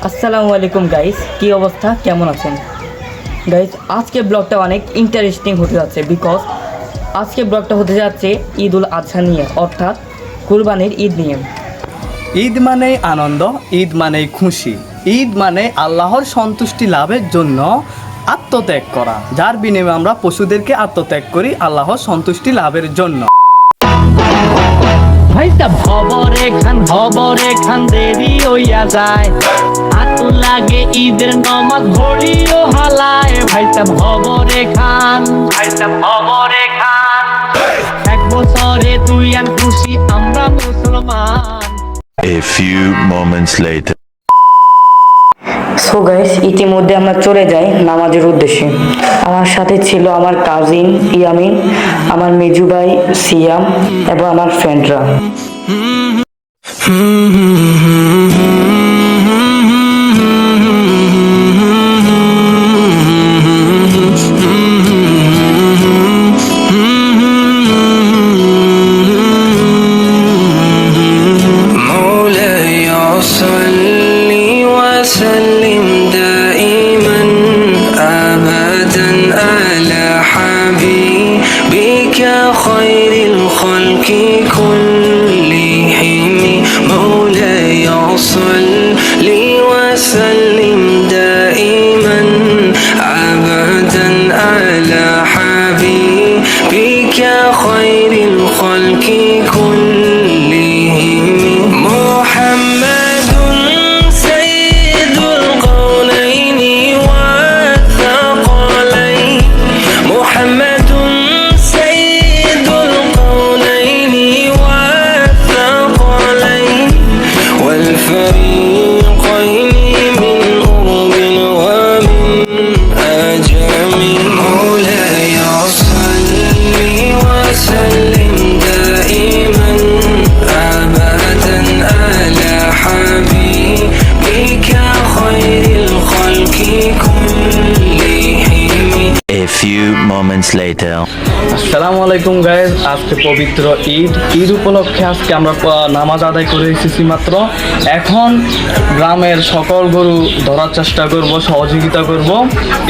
আসসালামু আলাইকুম গাইস, কি অবস্থা, কেমন আছেন গাইস? আজকে ব্লগটা অনেক ইন্টারেস্টিং হতে যাচ্ছে বিকজ আজকে ব্লগটা হতে যাচ্ছে ঈদ উল আজহা নিয়ে, অর্থাৎ কুরবানির ঈদ নিয়ে। ঈদ মানেই আনন্দ, ঈদ মানেই খুশি, ঈদ মানে আল্লাহর সন্তুষ্টি লাভের জন্য আত্মত্যাগ করা, যার বিনিময়ে আমরা পশুদেরকে আত্মত্যাগ করি আল্লাহর সন্তুষ্টি লাভের জন্য। ভাইটা খবরে খান দেরি হইয়া যায়, হাতু লাগে ঈদের নমাজ ঘড়িও হালায়। ভাইটা খবরে খান এক বছরে দুই আন খুশি আমরা মুসলমান। A few moments later. So guys, ইতিমধ্যে আমরা চলে যাই নামাজের উদ্দেশ্যে। আমার সাথে ছিল আমার কাজিন ইয়ামিন, আমার মেজু ভাই সিয়াম এবং আমার ফ্রেন্ডরা। خير الخلق كلهم مولاي صل وسلم دائما أبدا على حبيبك خير الخلق كلهم محمد سيد القولين والثقلين محمد الفريقين من أرب ومن أجم مولاي صل وسلم دائما أبدا على حبيبك خير الخلق كلهم. A few moments later. আসসালামু আলাইকুম গাইজ, আজকে পবিত্র ঈদ উপলক্ষে আজকে আমরা নামাজ আদায় করে এসেছি মাত্র। এখন গ্রামের সকল গরু ধরার চেষ্টা করব, সহযোগিতা করব,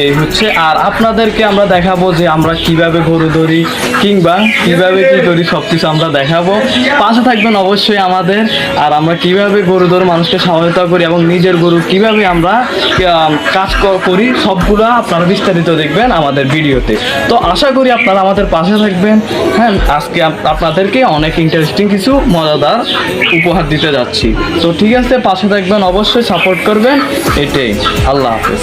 এই হচ্ছে। আর আপনাদেরকে আমরা দেখাবো যে আমরা কিভাবে গরু ধরি কিংবা কিভাবে কি করি, সব কিছু আমরা দেখাবো। পাশে থাকবেন অবশ্যই আমাদের। আর আমরা কিভাবে গরু ধরে মানুষকে সহায়তা করি এবং নিজের গরু কিভাবে আমরা কাজ করি, সবগুলো আপনারা বিস্তারিত দেখবেন আমাদের ভিডিওতে। তো আশা করি আপনারা আমাদের পাশে থাকবেন। হ্যাঁ, আজকে আপনাদেরকে অনেক ইন্টারেস্টিং কিছু মজাদার উপহার দিতে যাচ্ছি। তো ঠিক আছে, পাশে থাকবেন, অবশ্যই সাপোর্ট করবেন। এটাই, আল্লাহ হাফেজ।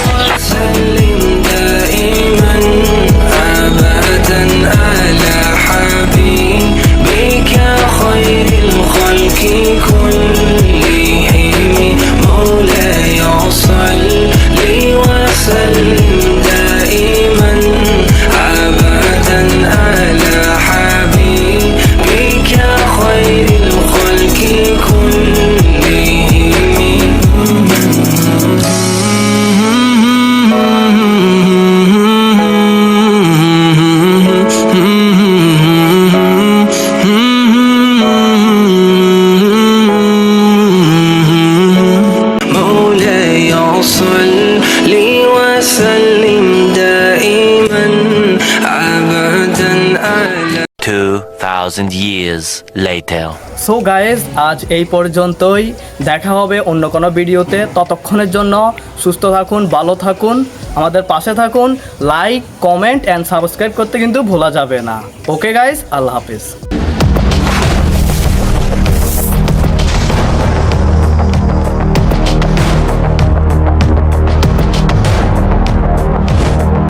وسلم دائما أبدا على 2000 years later. সো গাইজ, আজ এই পর্যন্তই। দেখা হবে অন্য কোনো ভিডিওতে। ততক্ষণের জন্য সুস্থ থাকুন, ভালো থাকুন, আমাদের পাশে থাকুন। লাইক, কমেন্ট অ্যান্ড সাবস্ক্রাইব করতে কিন্তু ভোলা যাবে না। ওকে গাইজ, আল্লাহ হাফিজ।